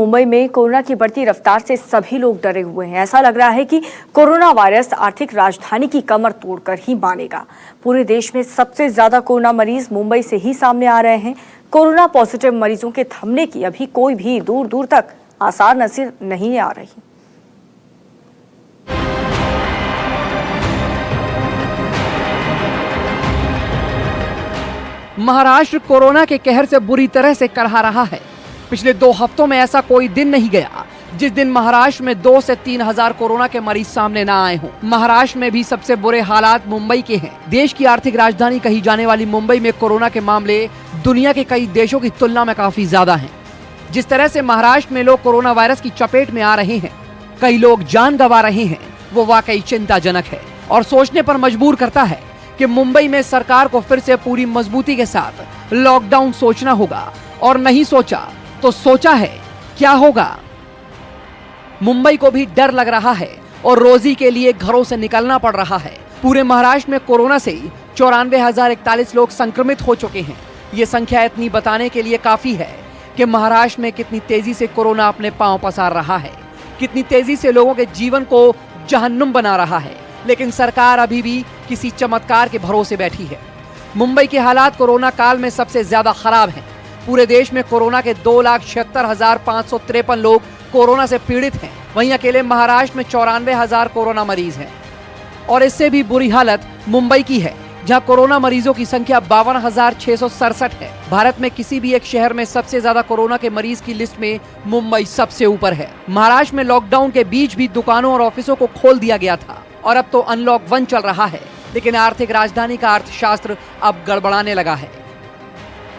मुंबई में कोरोना की बढ़ती रफ्तार से सभी लोग डरे हुए हैं। ऐसा लग रहा है कि कोरोना वायरस आर्थिक राजधानी की कमर तोड़कर ही मानेगा। पूरे देश में सबसे ज्यादा कोरोना मरीज मुंबई से ही सामने आ रहे हैं। कोरोना पॉजिटिव मरीजों के थमने की अभी कोई भी दूर दूर तक आसार नजर नहीं आ रही। महाराष्ट्र कोरोना के कहर से बुरी तरह से करहा रहा है। पिछले 2 हफ्तों में ऐसा कोई दिन नहीं गया जिस दिन महाराष्ट्र में 2 से 3 हजार कोरोना के मरीज सामने न आए हों। महाराष्ट्र में भी सबसे बुरे हालात मुंबई के हैं। देश की आर्थिक राजधानी कही जाने वाली मुंबई में कोरोना के मामले दुनिया के कई देशों की तुलना में काफी ज्यादा हैं। जिस तरह से महाराष्ट्र में लोग कोरोना वायरस की चपेट में आ रहे हैं, कई लोग जान गंवा रहे हैं, वो वाकई चिंताजनक है और सोचने पर मजबूर करता है कि मुंबई में सरकार को फिर से पूरी मजबूती के साथ लॉकडाउन सोचना होगा, और नहीं सोचा तो सोचा है क्या होगा। मुंबई को भी डर लग रहा है और रोजी के लिए घरों से निकलना पड़ रहा है। पूरे महाराष्ट्र में कोरोना से 94,041 लोग संक्रमित हो चुके हैं। ये संख्या इतनी बताने के लिए काफी है कि महाराष्ट्र में कितनी तेजी से कोरोना अपने पांव पसार रहा है, कितनी तेजी से लोगों के जीवन को जहन्नुम बना रहा है। लेकिन सरकार अभी भी किसी चमत्कार के भरोसे बैठी है। मुंबई के हालात कोरोना काल में सबसे ज्यादा खराब हैं। पूरे देश में कोरोना के 2,76,553 लोग कोरोना से पीड़ित हैं। वहीं अकेले महाराष्ट्र में 94,000 कोरोना मरीज हैं। और इससे भी बुरी हालत मुंबई की है, जहां कोरोना मरीजों की संख्या 52,667 है। भारत में किसी भी एक शहर में सबसे ज्यादा कोरोना के मरीज की लिस्ट में मुंबई सबसे ऊपर है। महाराष्ट्र में लॉकडाउन के बीच भी दुकानों और ऑफिसों को खोल दिया गया था और अब तो अनलॉक 1 चल रहा है। लेकिन आर्थिक राजधानी का अर्थशास्त्र अब गड़बड़ाने लगा है।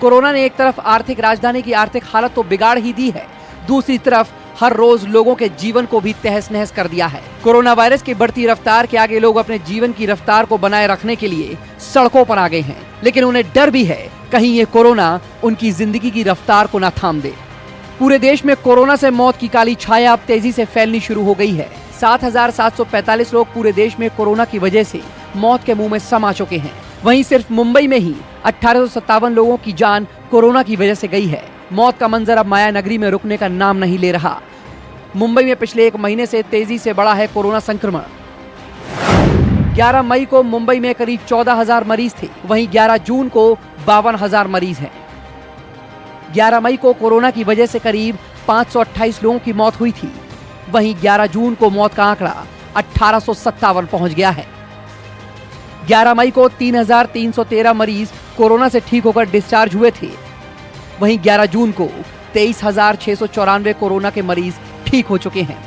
कोरोना ने एक तरफ आर्थिक राजधानी की आर्थिक हालत तो बिगाड़ ही दी है, दूसरी तरफ हर रोज लोगों के जीवन को भी तहस नहस कर दिया है। कोरोना वायरस की बढ़ती रफ्तार के आगे लोग अपने जीवन की रफ्तार को बनाए रखने के लिए सड़कों पर आ गए हैं। लेकिन उन्हें डर भी है कहीं ये कोरोना उनकी जिंदगी की रफ्तार को न थाम दे। पूरे देश में कोरोना से मौत की काली छाया अब तेजी से फैलनी शुरू हो गई है। 7,745 लोग पूरे देश में कोरोना की वजह से मौत के मुंह में समा चुके हैं। वहीं सिर्फ मुंबई में ही 1857 लोगों की जान कोरोना की वजह से गई है। मौत का मंजर अब माया नगरी में रुकने का नाम नहीं ले रहा। मुंबई में पिछले 1 महीने से तेजी से बढ़ा है कोरोना संक्रमण। 11 मई को मुंबई में करीब 14,000 मरीज थे। वहीं 11 जून को 52,000 मरीज हैं। 11 मई को कोरोना की वजह से करीब 528 लोगों की मौत हुई थी। वहीं 11 जून को मौत का आंकड़ा 1857 पहुंच गया है। 11 मई को 3,313 मरीज कोरोना से ठीक होकर डिस्चार्ज हुए थे। वहीं 11 जून को 23,694 कोरोना के मरीज ठीक हो चुके हैं।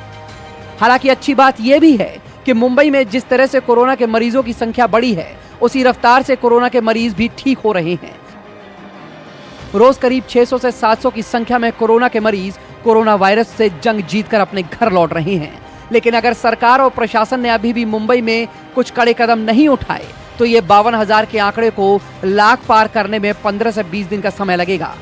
हालांकि अच्छी बात यह भी है कि मुंबई में जिस तरह से कोरोना के मरीजों की संख्या बढ़ी है, उसी रफ्तार से कोरोना के मरीज भी ठीक हो रहे हैं। रोज करीब 600 से 700 की संख्या में कोरोना के मरीज कोरोना वायरस से जंग जीतकर अपने घर लौट रहे हैं। लेकिन अगर सरकार और प्रशासन ने अभी भी मुंबई में कुछ कड़े कदम नहीं उठाए तो ये 52,000 के आंकड़े को लाख पार करने में 15 से 20 दिन का समय लगेगा।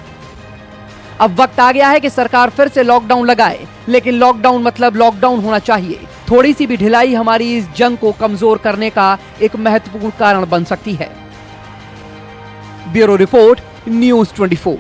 अब वक्त आ गया है कि सरकार फिर से लॉकडाउन लगाए, लेकिन लॉकडाउन मतलब लॉकडाउन होना चाहिए। थोड़ी सी भी ढिलाई हमारी इस जंग को कमजोर करने का एक महत्वपूर्ण कारण बन सकती है। Bureau report, news 24।